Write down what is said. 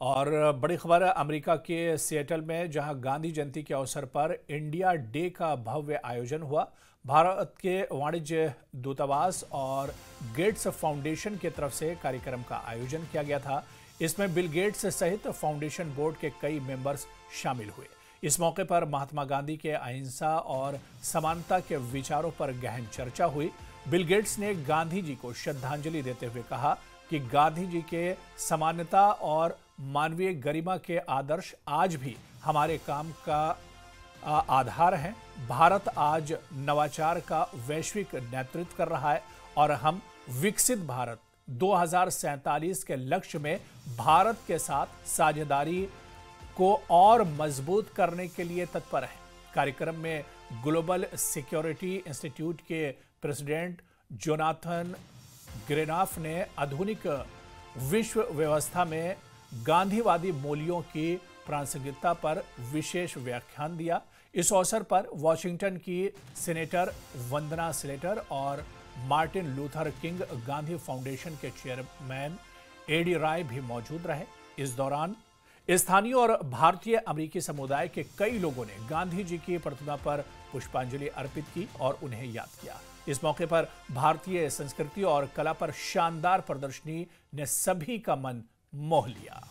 और बड़ी खबर अमेरिका के सिएटल में, जहां गांधी जयंती के अवसर पर इंडिया डे का भव्य आयोजन हुआ। भारत के वाणिज्य दूतावास और गेट्स फाउंडेशन की तरफ से कार्यक्रम का आयोजन किया गया था। इसमें बिल गेट्स सहित फाउंडेशन बोर्ड के कई मेंबर्स शामिल हुए। इस मौके पर महात्मा गांधी के अहिंसा और समानता के विचारों पर गहन चर्चा हुई। बिल गेट्स ने गांधी जी को श्रद्धांजलि देते हुए कहा कि गांधी जी के समानता और मानवीय गरिमा के आदर्श आज भी हमारे काम का आधार हैं। भारत आज नवाचार का वैश्विक नेतृत्व कर रहा है और हम विकसित भारत 2047 के लक्ष्य में भारत के साथ साझेदारी को और मजबूत करने के लिए तत्पर हैं। कार्यक्रम में ग्लोबल सिक्योरिटी इंस्टीट्यूट के प्रेसिडेंट जोनाथन ग्रेनाफ ने आधुनिक विश्व व्यवस्था में गांधीवादी मूल्यों की प्रासंगिकता पर विशेष व्याख्यान दिया। इस अवसर पर वॉशिंगटन की सीनेटर वंदना स्लेटर और Martin Luther king Gandhi foundation के चेयरमैन एडी राय भी मौजूद रहे। इस दौरान स्थानीय और भारतीय अमेरिकी समुदाय के कई लोगों ने गांधी जी की प्रतिमा पर पुष्पांजलि अर्पित की और उन्हें याद किया। इस मौके पर भारतीय संस्कृति और कला पर शानदार प्रदर्शनी ने सभी का मन मोह लिया।